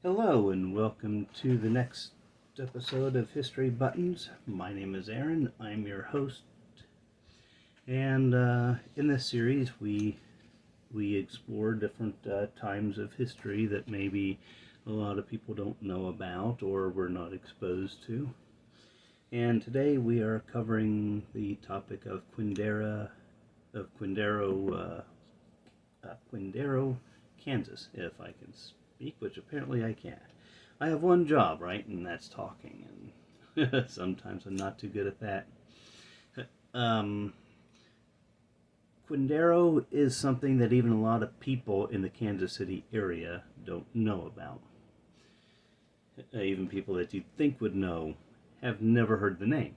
Hello and welcome to the next episode of History Buttons. My name is Aaron. I'm your host, and in this series we explore different times of history that maybe a lot of people don't know about or were not exposed to. And today we are covering the topic of Quindaro, Kansas, if I can speak, which apparently I can't. I have one job, right, and that's talking, and sometimes I'm not too good at that. Quindaro is something that even a lot of people in the Kansas City area don't know about. Even people that you'd think would know have never heard the name.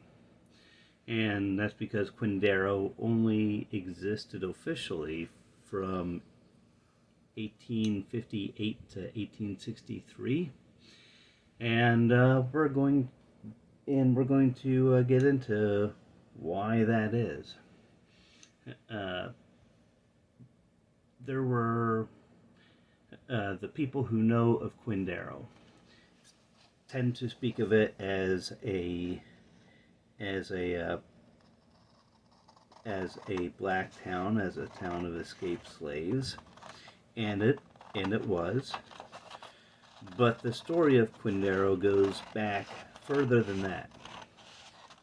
And that's because Quindaro only existed officially from 1858 to 1863, and we're going to get into why that is. There were the people who know of Quindaro tend to speak of it as a black town, as a town of escaped slaves, and it was. But the story of Quindaro goes back further than that,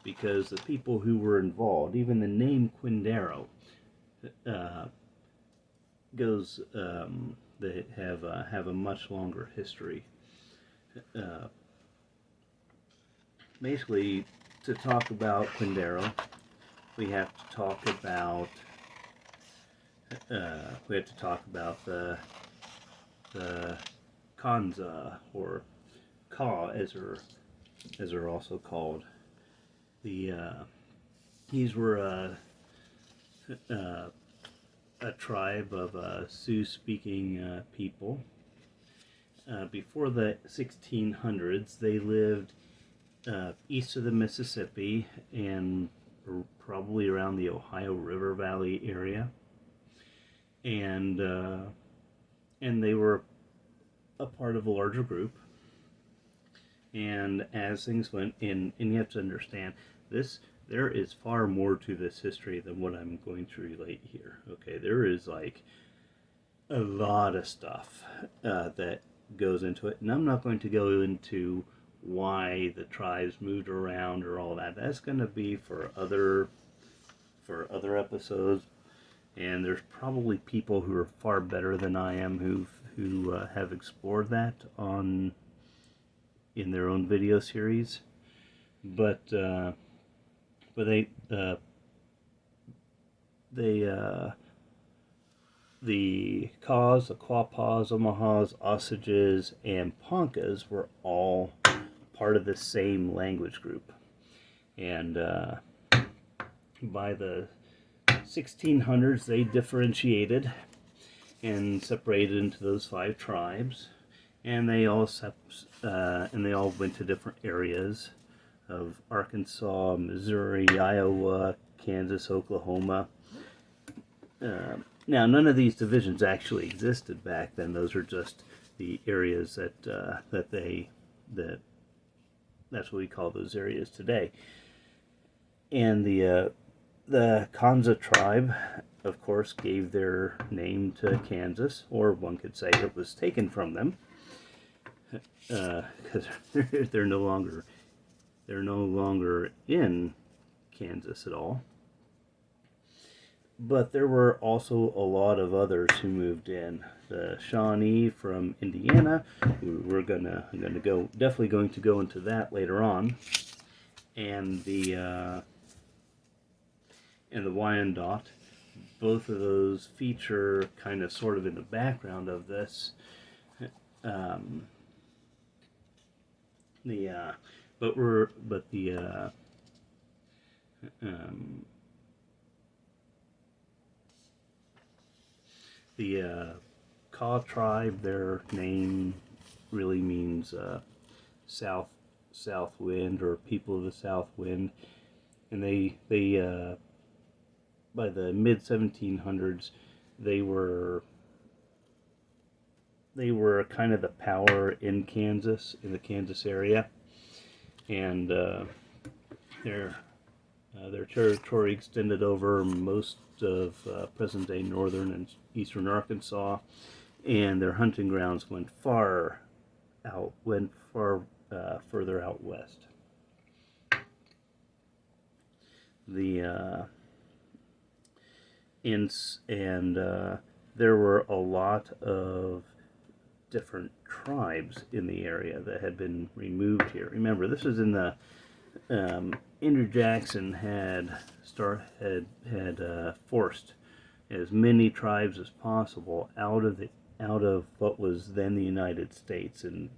because the people who were involved, even the name Quindaro, goes. They have a much longer history. Basically, to talk about Quindaro, we have to talk about the Kanza, or Ka, as they're also called. These were a tribe of Sioux-speaking people. Before the 1600s, they lived east of the Mississippi and probably around the Ohio River Valley area, and they were a part of a larger group. And as things went in, and you have to understand this, there is far more to this history than what I'm going to relate here. Okay, there is like a lot of stuff that goes into it, and I'm not going to go into why the tribes moved around or all that. That's going to be for other episodes, and there's probably people who are far better than I am who have explored that in their own video series. But the Kaws, the Quapaws, Omahas, Osages, and Ponkas were all part of the same language group. And by the 1600s, they differentiated and separated into those 5 tribes, and they all went to different areas of Arkansas, Missouri, Iowa, Kansas, Oklahoma. Now, none of these divisions actually existed back then. Those are just the areas that's what we call those areas today. And the Kanza tribe, of course, gave their name to Kansas, or one could say it was taken from them, because they're no longer in Kansas at all. But there were also a lot of others who moved in. The Shawnee from Indiana. I'm definitely going to go into that later on. And the Wyandot. Both of those feature kind of sort of in the background of this. The Kaw tribe, their name really means south wind, or people of the south wind, and they by the mid 1700s they were they were kind of the power in Kansas, in the Kansas area, and their territory extended over most of present-day northern and eastern Arkansas, and their hunting grounds went far further out west. The and there were a lot of different tribes in the area that had been removed here. Remember, this is in the Andrew Jackson had forced as many tribes as possible out of what was then the United States and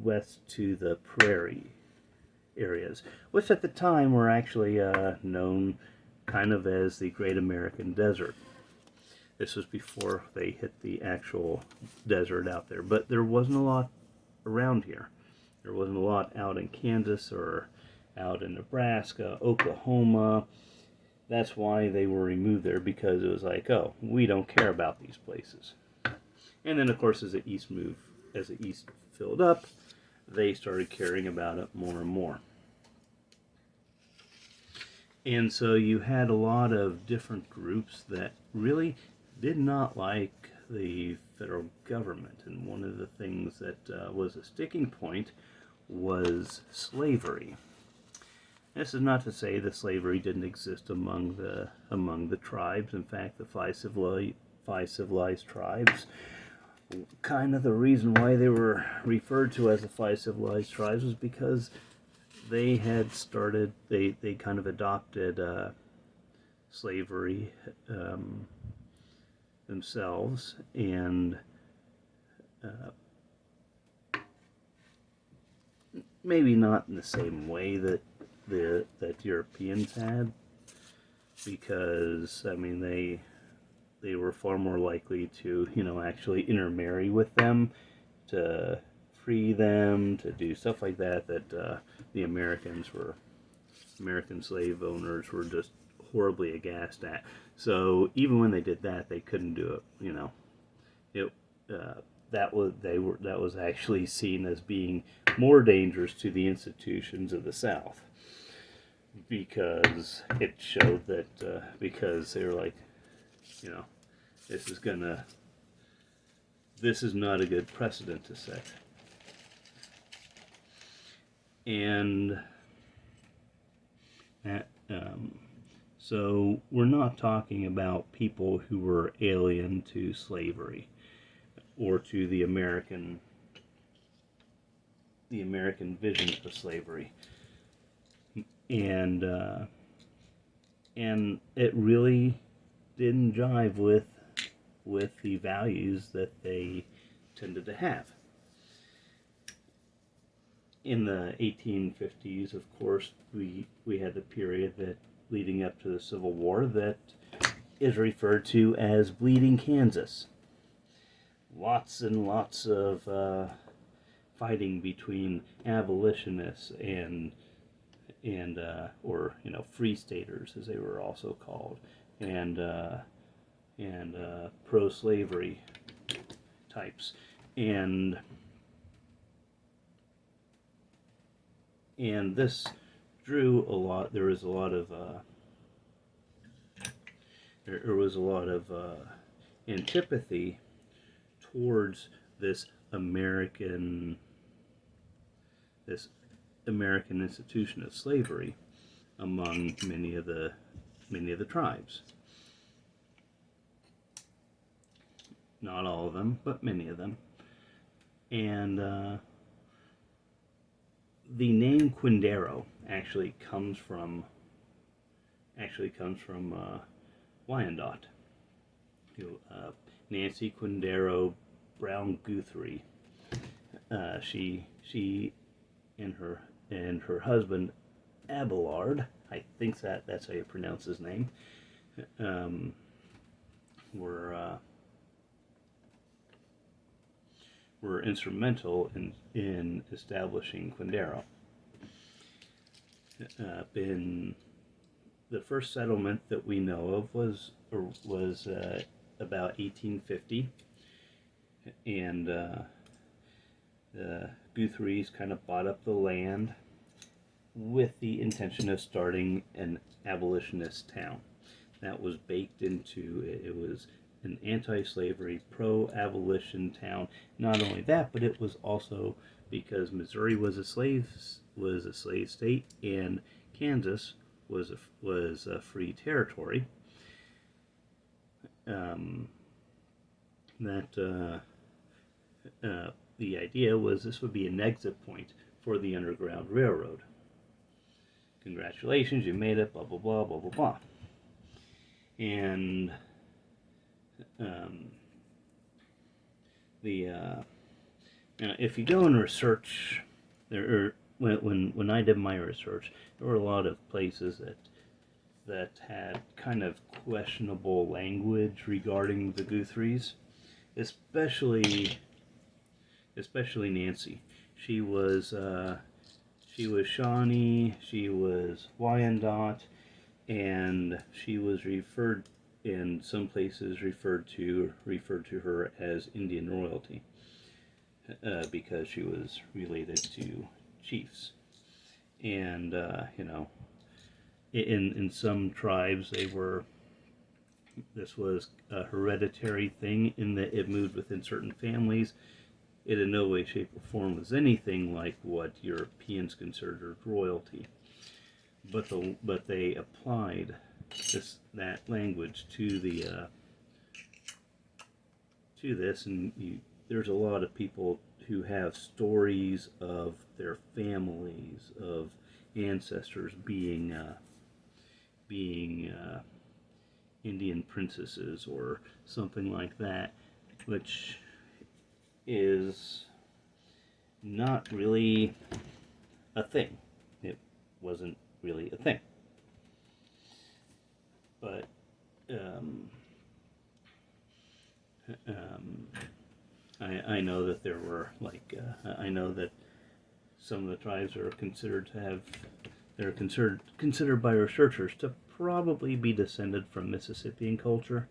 west to the prairie areas, which at the time were actually known kind of as the Great American Desert. This was before they hit the actual desert out there, but there wasn't a lot around here. There wasn't a lot out in Kansas or out in Nebraska, Oklahoma. That's why they were removed there, because it was like, oh, we don't care about these places. And then, of course, as the East filled up, they started caring about it more and more. And so you had a lot of different groups that really did not like the federal government. And one of the things that was a sticking point was slavery. This is not to say that slavery didn't exist among the tribes. In fact, the five civilized tribes, kind of the reason why they were referred to as the five civilized tribes was because they had started, they kind of adopted slavery themselves, and maybe not in the same way that Europeans had, because I mean they were far more likely to actually intermarry with them, to free them, to do stuff like that the American slave owners were just horribly aghast at. So even when they did that, they couldn't do it. That was actually seen as being more dangerous to the institutions of the South, because it showed that because they were like, this is not a good precedent to set. And so we're not talking about people who were alien to slavery or to the American vision of slavery, and it really didn't jive with the values that they tended to have. In the 1850s, of course, we had the period that leading up to the Civil War that is referred to as Bleeding Kansas. Lots and lots of fighting between abolitionists and free staters, as they were also called, and pro-slavery types, and this drew a lot. There was a lot of antipathy towards this American institution of slavery among many of the tribes. Not all of them, but many of them. And the name Quindaro actually comes from Wyandotte. Nancy Quindaro Brown Guthrie. She and her husband Abelard, I think that's how you pronounce his name, were instrumental in establishing Quindaro. In the first settlement that we know of was about 1850, and The Guthries kind of bought up the land with the intention of starting an abolitionist town. That was baked into it. It was an anti-slavery, pro-abolition town. Not only that, but it was also because Missouri was a slave state, and Kansas was a free territory. The idea was this would be an exit point for the Underground Railroad. Congratulations, you made it, blah, blah, blah, blah, blah, blah. And if you go and research, when I did my research, there were a lot of places that had kind of questionable language regarding the Guthries, especially Nancy. She was Shawnee, she was Wyandotte, and she was in some places referred to her as Indian royalty, because she was related to chiefs. And in some tribes this was a hereditary thing in that it moved within certain families. It in no way, shape, or form was anything like what Europeans considered royalty. But they applied that language to this, and there's a lot of people who have stories of their families, of ancestors being Indian princesses or something like that, which is not really a thing. It wasn't really a thing. But I know that there were I know that some of the tribes are considered by researchers to probably be descended from Mississippian culture.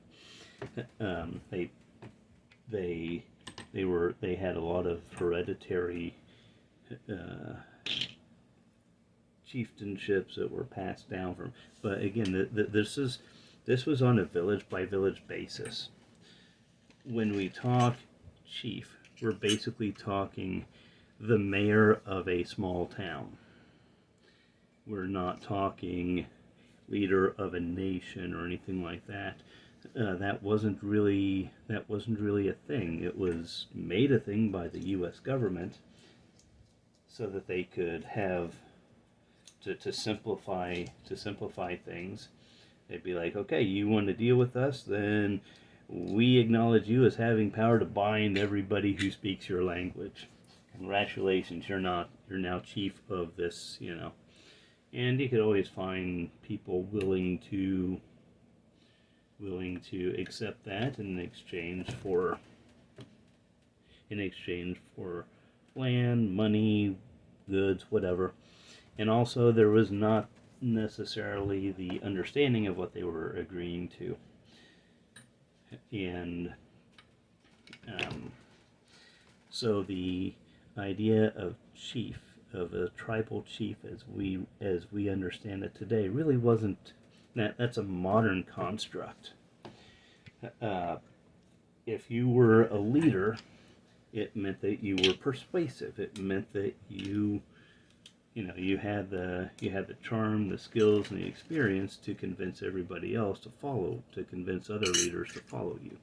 They had a lot of hereditary chieftainships that were passed down from. But again, this was on a village by village basis. When we talk chief, we're basically talking the mayor of a small town. We're not talking leader of a nation or anything like that. That wasn't really a thing. It was made a thing by the U.S. government so that they could have to simplify things. They'd be like, okay, you want to deal with us, then we acknowledge you as having power to bind everybody who speaks your language. Congratulations, you're now chief of this, And you could always find people willing to accept that in exchange for land, money, goods, whatever. And also there was not necessarily the understanding of what they were agreeing to. And so the idea of chief, of a tribal chief as we understand it today, really wasn't that's a modern construct. If you were a leader, it meant that you were persuasive. It meant that you had the charm, the skills, and the experience to convince everybody else to convince other leaders to follow you.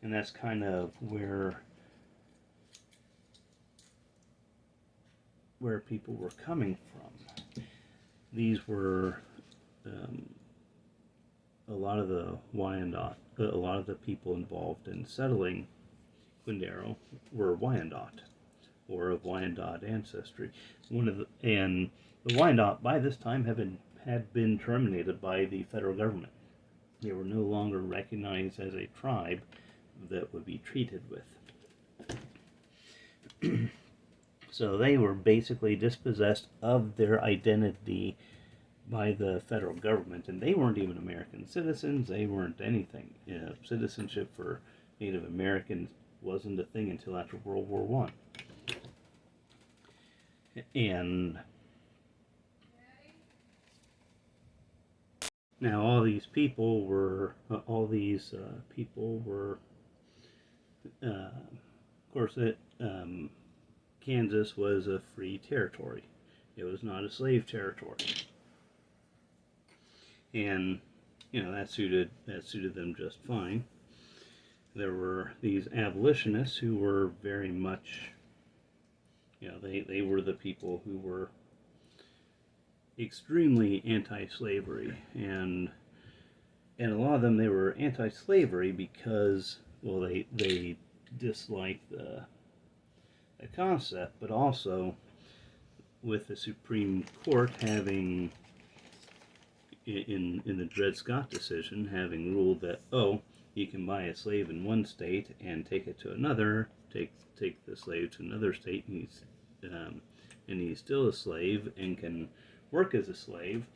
And that's kind of where people were coming from. These were a lot of the people involved in settling Quindaro were Wyandotte, or of Wyandotte ancestry. And the Wyandotte by this time had been terminated by the federal government. They were no longer recognized as a tribe that would be treated with. So they were basically dispossessed of their identity by the federal government, and they weren't even American citizens. They weren't anything. Citizenship for Native Americans wasn't a thing until after World War One. And now all these people were, of course, Kansas was a free territory. It was not a slave territory, and that suited them just fine. There were these abolitionists who were very much, they were the people who were extremely anti-slavery, and a lot of them, they were anti-slavery because, well, they disliked the concept, but also with the Supreme Court having, in the Dred Scott decision, having ruled that, you can buy a slave in one state and take it to another, take the slave to another state, and he's still a slave and can work as a slave.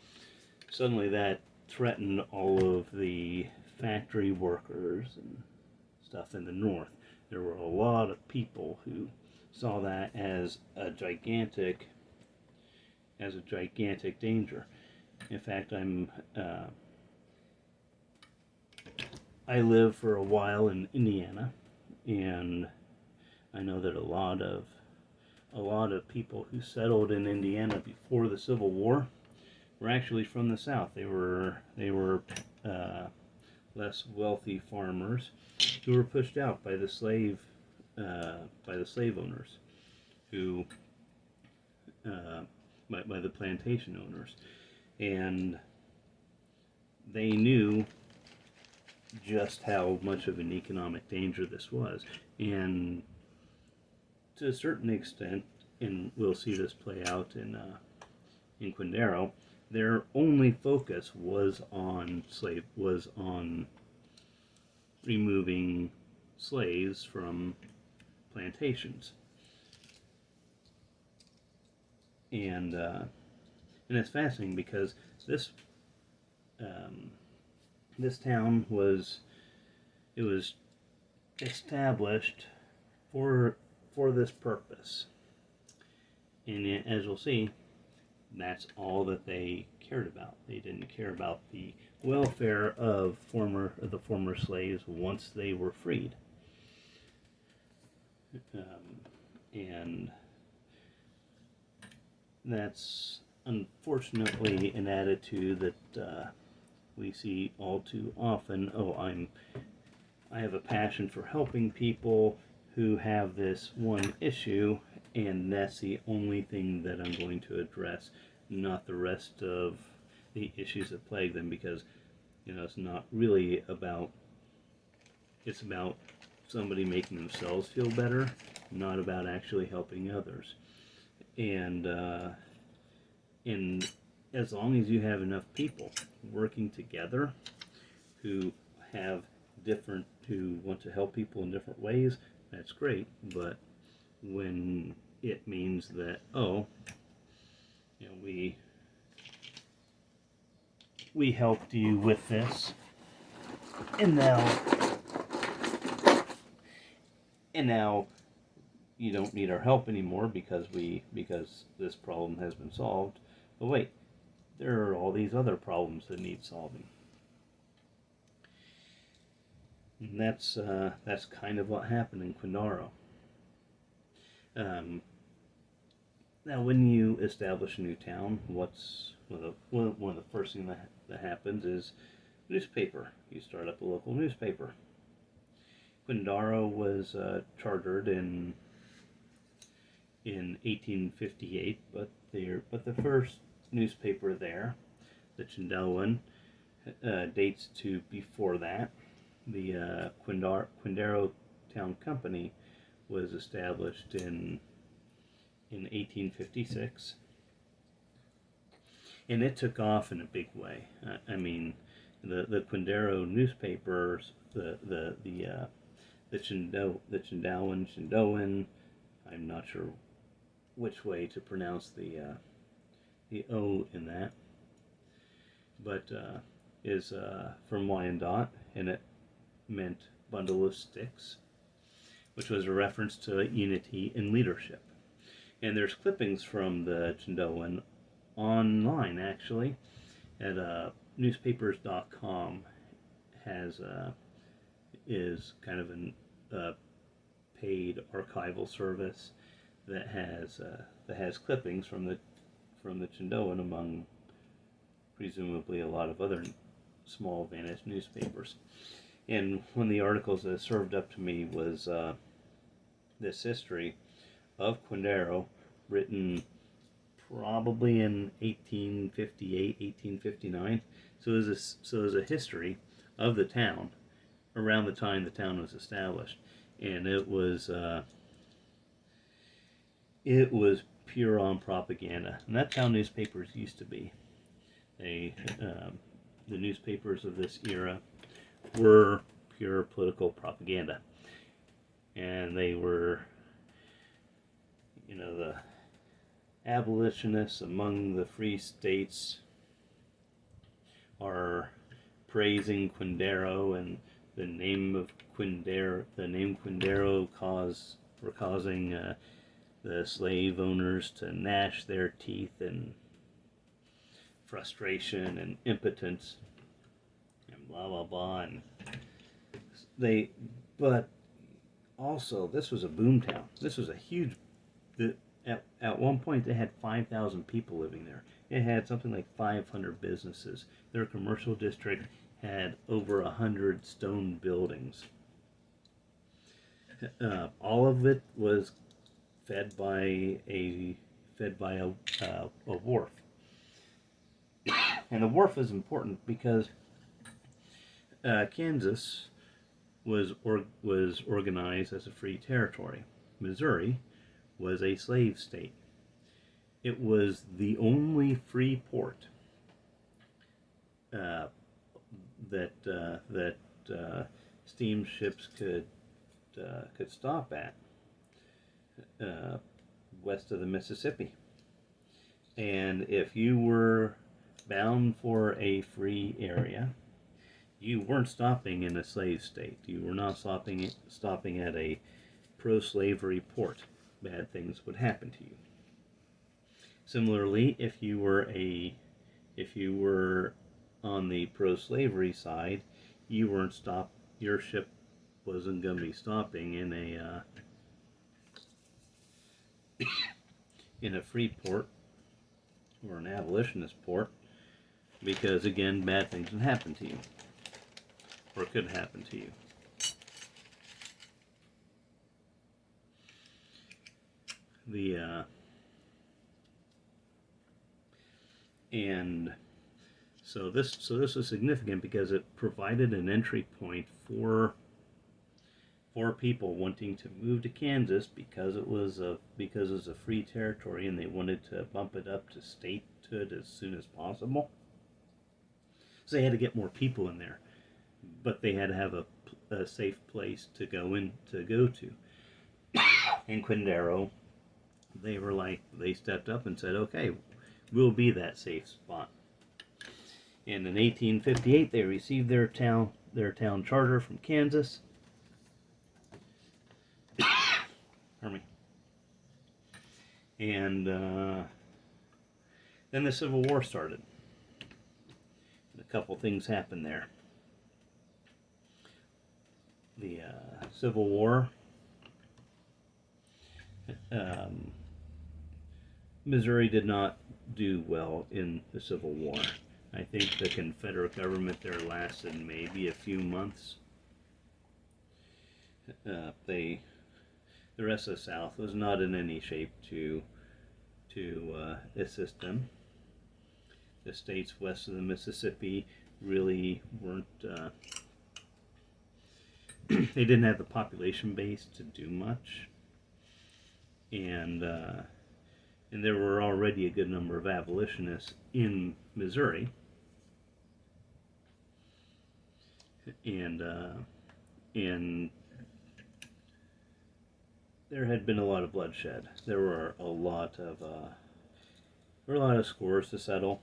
Suddenly that threatened all of the factory workers and stuff in the North. There were a lot of people who saw that as a gigantic danger. In fact, I lived for a while in Indiana, and I know that a lot of people who settled in Indiana before the Civil War were actually from the South. They were less wealthy farmers who were pushed out by the slave owners, who by the plantation owners, and they knew just how much of an economic danger this was, and to a certain extent, and we'll see this play out in Quindaro, their only focus was on removing slaves from plantations, and it's fascinating because this town was established for this purpose, and as you'll see, that's all that they cared about. They didn't care about the welfare of the former slaves once they were freed, and that's unfortunately an attitude that we see all too often. I have a passion for helping people who have this one issue, and that's the only thing that I'm going to address, not the rest of the issues that plague them, because it's not really about, it's about somebody making themselves feel better, not about actually helping others. And as long as you have enough people working together who want to help people in different ways, that's great. But when it means that, we helped you with this, and now you don't need our help anymore because this problem has been solved. But wait, there are all these other problems that need solving. And that's kind of what happened in Quindaro. Now, when you establish a new town, one of the first things that happens is newspaper. You start up a local newspaper. Quindaro was chartered in 1858, but the first newspaper there, the Chindawan, dates to before that. The Quindaro Town Company was established in 1856, and it took off in a big way. The Quindaro newspapers, the Chindawan, I'm not sure which way to pronounce the O in that, but is from Wyandotte, and it meant bundle of sticks, which was a reference to unity in leadership. And there's clippings from the Chindoan online, actually, at newspapers.com. Has is kind of a paid archival service that has clippings from the Chindoan, among presumably a lot of other small vanished newspapers. And one of the articles that served up to me was this history of Quindaro, written probably in 1858, 1859. So it was a history of the town around the time the town was established, and it was pure on propaganda. And that's how newspapers used to be. The newspapers of this era were pure political propaganda, and they were, the abolitionists among the free states are praising Quindaro, and the name Quindaro causing the slave owners to gnash their teeth in frustration and impotence, and blah blah blah. And but also, this was a boomtown. This was a huge. At one point, they had 5,000 people living there. It had something like 500 businesses. Their commercial district had over 100 stone buildings. All of it was fed by a wharf. And the wharf is important because Kansas was organized as a free territory. Missouri was a slave state. It was the only free port that steamships could stop at west of the Mississippi. And if you were bound for a free area, you weren't stopping in a slave state. You were not stopping at a pro-slavery port. Bad things would happen to you. Similarly, if you were on the pro-slavery side, your ship wasn't going to be stopping in a free port or an abolitionist port, because again, bad things would happen to you, or could happen to you. And so this was significant because it provided an entry point for people wanting to move to Kansas because it was a free territory, and they wanted to bump it up to statehood as soon as possible. So they had to get more people in there, but they had to have a safe place to go to. In Quindaro, they stepped up and said, okay, we'll be that safe spot. And in 1858, they received their town charter from Kansas. Pardon me. And then the Civil War started. And a couple things happened there. The Civil War, Missouri did not do well in the Civil War. I think the Confederate government there lasted maybe a few months. The rest of the South was not in any shape to assist them. The states west of the Mississippi really weren't. They didn't have the population base to do much, and there were already a good number of abolitionists in Missouri, and there had been a lot of bloodshed. There were a lot of scores to settle,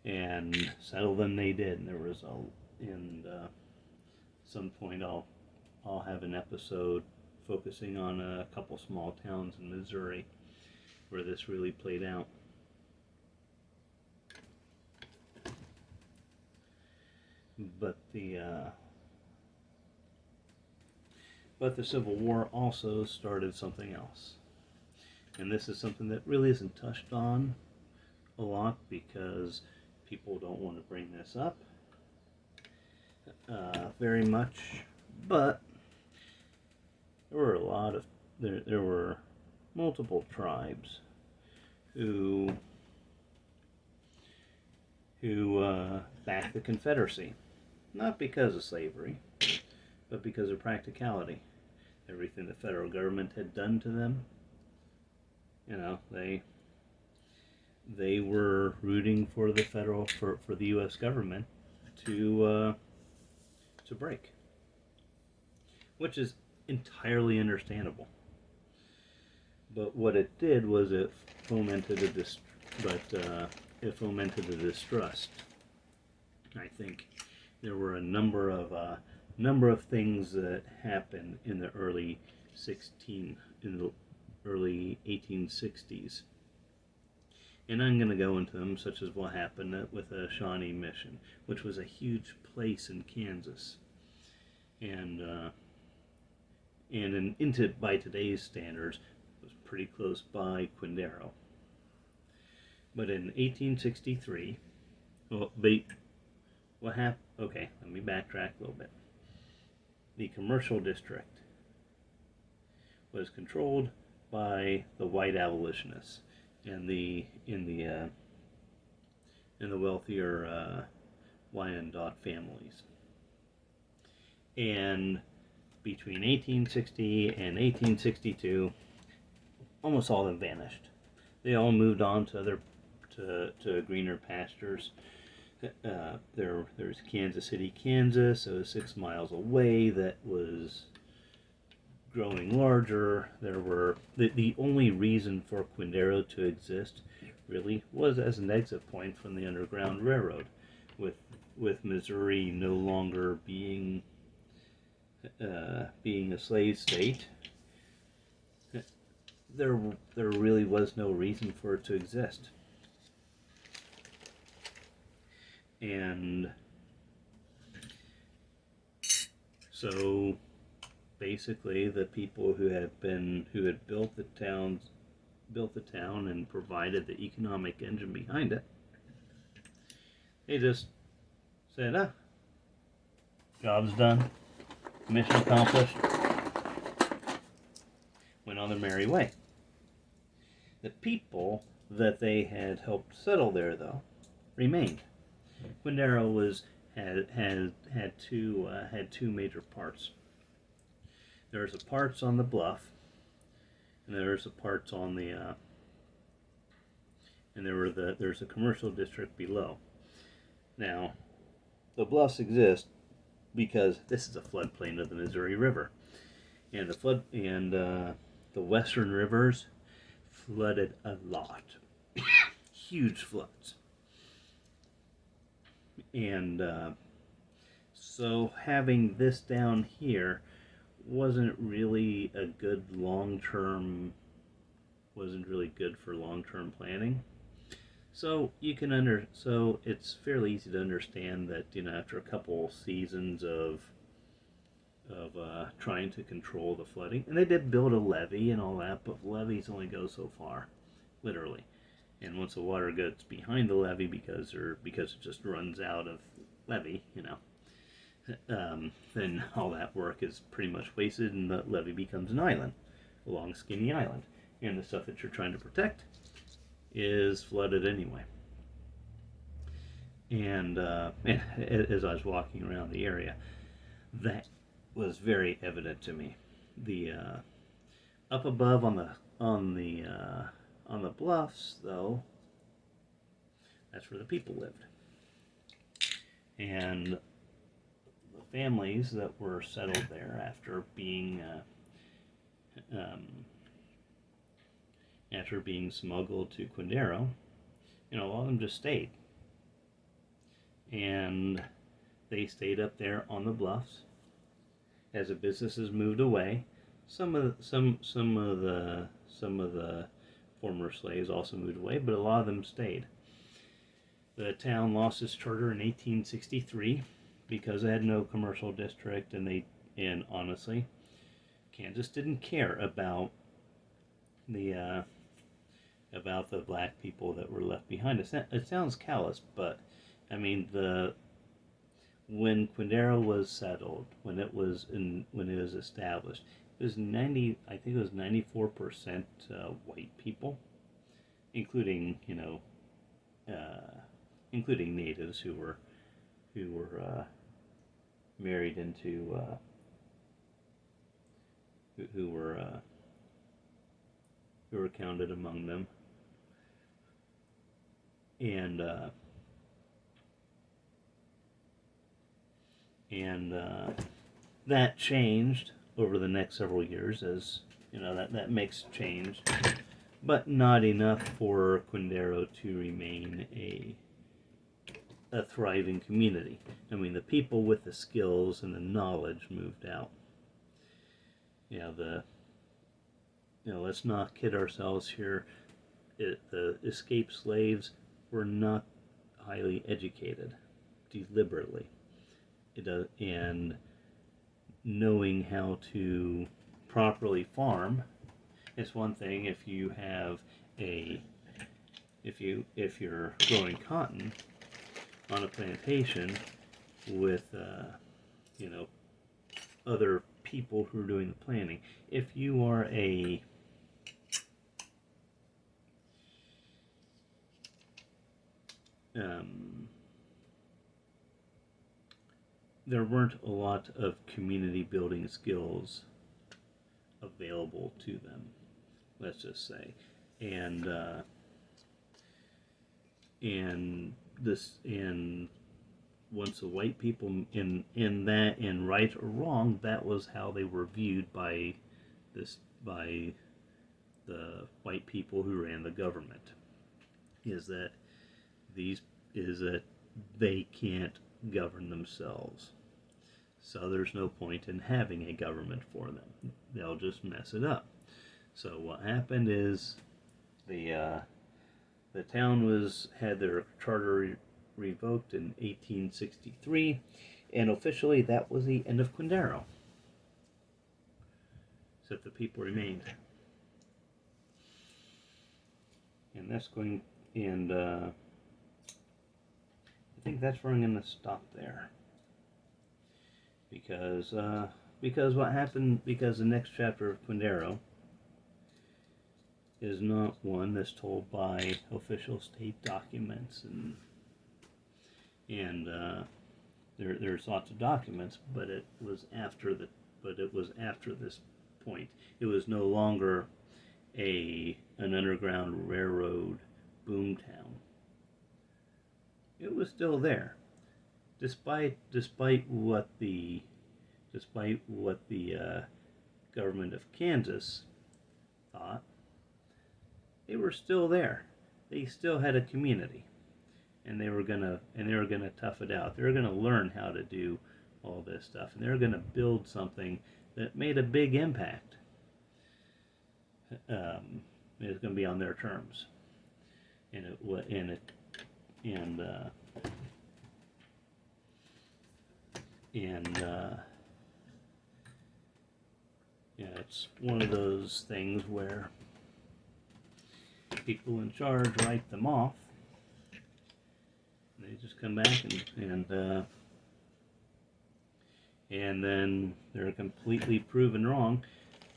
and settle them they did. And there was some point I'll have an episode focusing on a couple small towns in Missouri where this really played out. But the Civil War also started something else. And this is something that really isn't touched on a lot because people don't want to bring this up very much. But there were multiple tribes who backed the Confederacy, not because of slavery, but because of practicality. Everything the federal government had done to them, they were rooting for the for the U.S. government to break, which is entirely understandable. But what it did was it fomented the distrust. I think there were a number of things that happened in the early 1860s, and I'm going to go into them, such as what happened with the Shawnee Mission, which was a huge place in Kansas, and by today's standards was pretty close by Quindaro. But in 1863, what happened? Okay, let me backtrack a little bit. The commercial district was controlled by the white abolitionists and the wealthier Wyandotte families. And between 1860 and 1862, almost all of them vanished. They all moved on to greener pastures. There's Kansas City, Kansas. It was 6 miles away. That was growing larger. There were the only reason for Quindaro to exist really was as an exit point from the Underground Railroad, with Missouri no longer being a slave state. There really was no reason for it to exist. And so basically the people who had built the town and provided the economic engine behind it, they just said, job's done, mission accomplished, went on their merry way. The people that they had helped settle there, though, remained. Quindaro had two major parts. There's the parts on the bluff, and there's the parts on the there's a commercial district below. Now, the bluffs exist because this is a floodplain of the Missouri River, and the western rivers flooded a lot, huge floods. And so having this down here wasn't really good for long-term planning. So it's fairly easy to understand that after a couple seasons of trying to control the flooding, and they did build a levee and all that, but levees only go so far, literally. And once the water gets behind the levee, because it just runs out of levee, then all that work is pretty much wasted, and the levee becomes an island, a long, skinny island. And the stuff that you're trying to protect is flooded anyway. And as I was walking around the area, that was very evident to me. The up above on the bluffs, though, that's where the people lived. And the families that were settled there after being smuggled to Quindaro, a lot of them just stayed. and they stayed up there on the bluffs. As the businesses moved away, some of the former slaves also moved away, but a lot of them stayed. The town lost its charter in 1863 because it had no commercial district, and honestly, Kansas didn't care about the black people that were left behind. It sounds callous, but I mean when Quindaro was settled, when it was established, it was 94% white people, including including natives who were married into who were counted among them, and that changed over the next several years, as that mix changed, but not enough for Quindaro to remain a thriving community. I mean, the people with the skills and the knowledge moved out. Let's not kid ourselves here. The escaped slaves were not highly educated, deliberately. And knowing how to properly farm is one thing. If you're growing cotton on a plantation with other people who are doing the planting. If you are there weren't a lot of community building skills available to them, let's just say, and once the white people in right or wrong, that was how they were viewed by the white people who ran the government, is that they can't govern themselves, so there's no point in having a government for them. They'll just mess it up. So what happened is the town had their charter revoked in 1863, and officially that was the end of Quindaro, except the people remained. And I think that's where I'm going to stop there, because what happened, because the next chapter of Quindaro is not one that's told by official state documents, and there's lots of documents, but it was after this point. It was no longer an underground railroad boomtown. It was still there, despite what the government of Kansas thought. They were still there. They still had a community, and they were gonna tough it out. They were gonna learn how to do all this stuff, and they were gonna build something that made a big impact. It was gonna be on their terms, it's one of those things where people in charge write them off. They just come back and then they're completely proven wrong.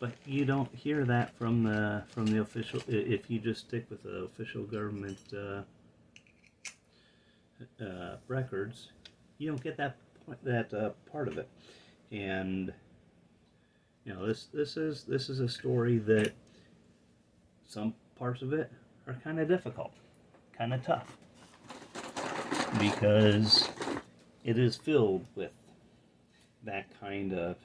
But you don't hear that from the official. If you just stick with the official government records, you don't get that part of it. And this is a story that some parts of it are kind of difficult, kind of tough, because it is filled with that kind of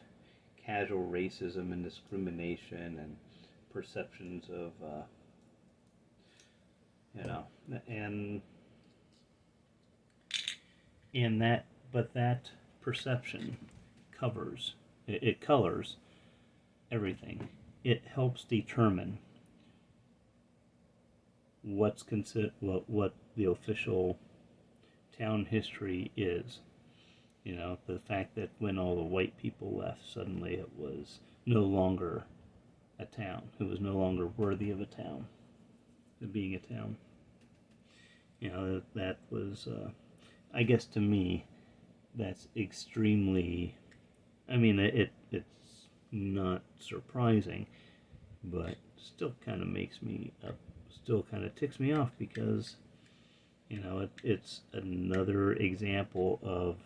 casual racism and discrimination and perceptions of and And that perception it colors everything. It helps determine what the official town history is. The fact that when all the white people left, suddenly it was no longer a town. It was no longer worthy of a town, of being a town. That was, I guess to me, that's extremely. I mean, it's not surprising, but still kind of still kind of ticks me off because, it's another example of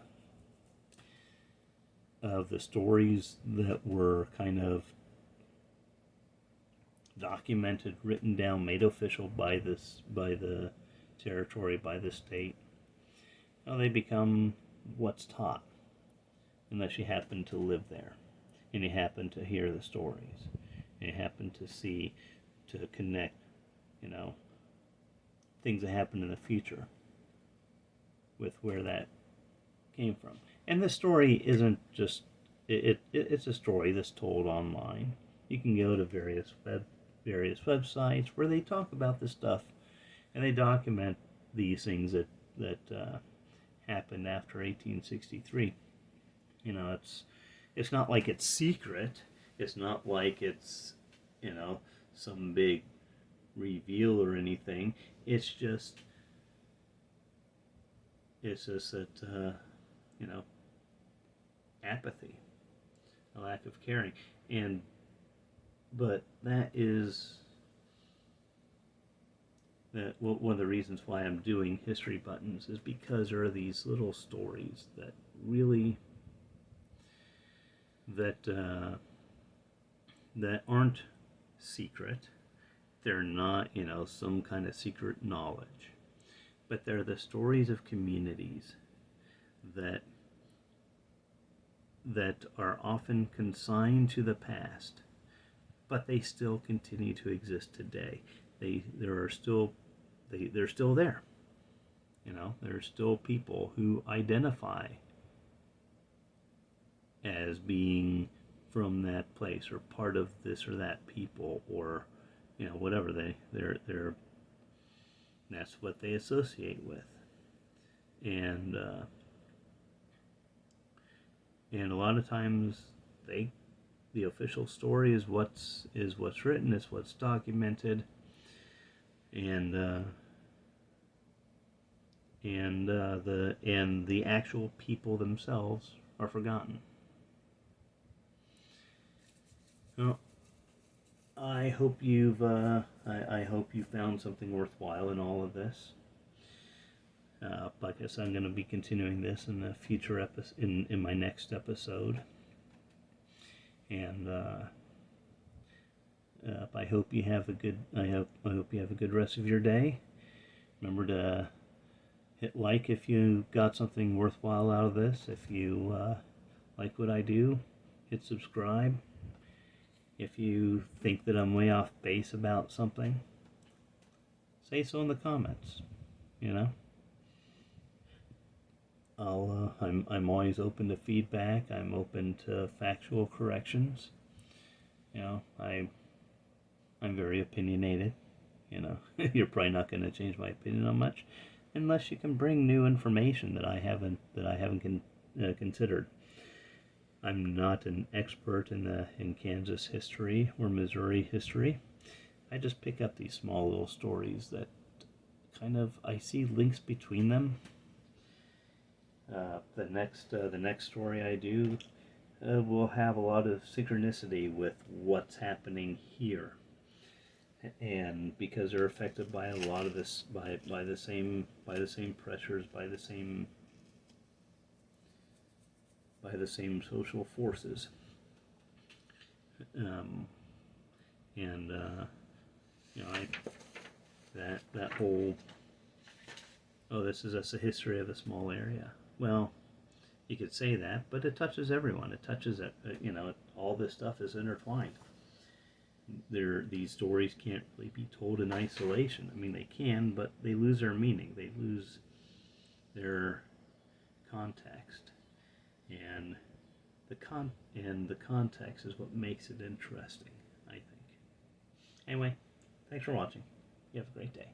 the stories that were kind of documented, written down, made official by the territory, by the state. Now they become what's taught, unless you happen to live there, and you happen to hear the stories, and you happen to connect, things that happen in the future with where that came from. And this story isn't just it's a story that's told online. You can go to various websites where they talk about this stuff, and they document these things that happened after 1863. It's not like it's secret. It's not like it's some big reveal or anything. It's just that apathy, a lack of caring, but that is one of the reasons why I'm doing history buttons is because there are these little stories that really that aren't secret. They're not some kind of secret knowledge, but they're the stories of communities that are often consigned to the past, but they still continue to exist today. They're still there. There are still people who identify as being from that place or part of this or that people, or whatever they're that's what they associate with. And a lot of times the official story is what's written, is what's documented, and the actual people themselves are forgotten. Well, I hope I hope you found something worthwhile in all of this. Like I said, I'm going to be continuing this in the future in my next episode, and I hope you have a good I hope you have a good rest of your day. Remember to hit like if you got something worthwhile out of this. If you like what I do, hit subscribe. If you think that I'm way off base about something, say so in the comments. I'm always open to feedback. I'm open to factual corrections. I'm very opinionated. You're probably not going to change my opinion on much, unless you can bring new information that I haven't considered. I'm not an expert in Kansas history or Missouri history. I just pick up these small little stories that kind of I see links between them. The next story I do will have a lot of synchronicity with what's happening here, and because they're affected by a lot of this by the same pressures, by the same social forces, and that whole this is just a history of a small area. Well, you could say that, but it touches everyone. It touches all this stuff is intertwined. These stories can't really be told in isolation. I mean, they can, but they lose their meaning. They lose their context, and the context is what makes it interesting, I think. Anyway, thanks for watching. You have a great day.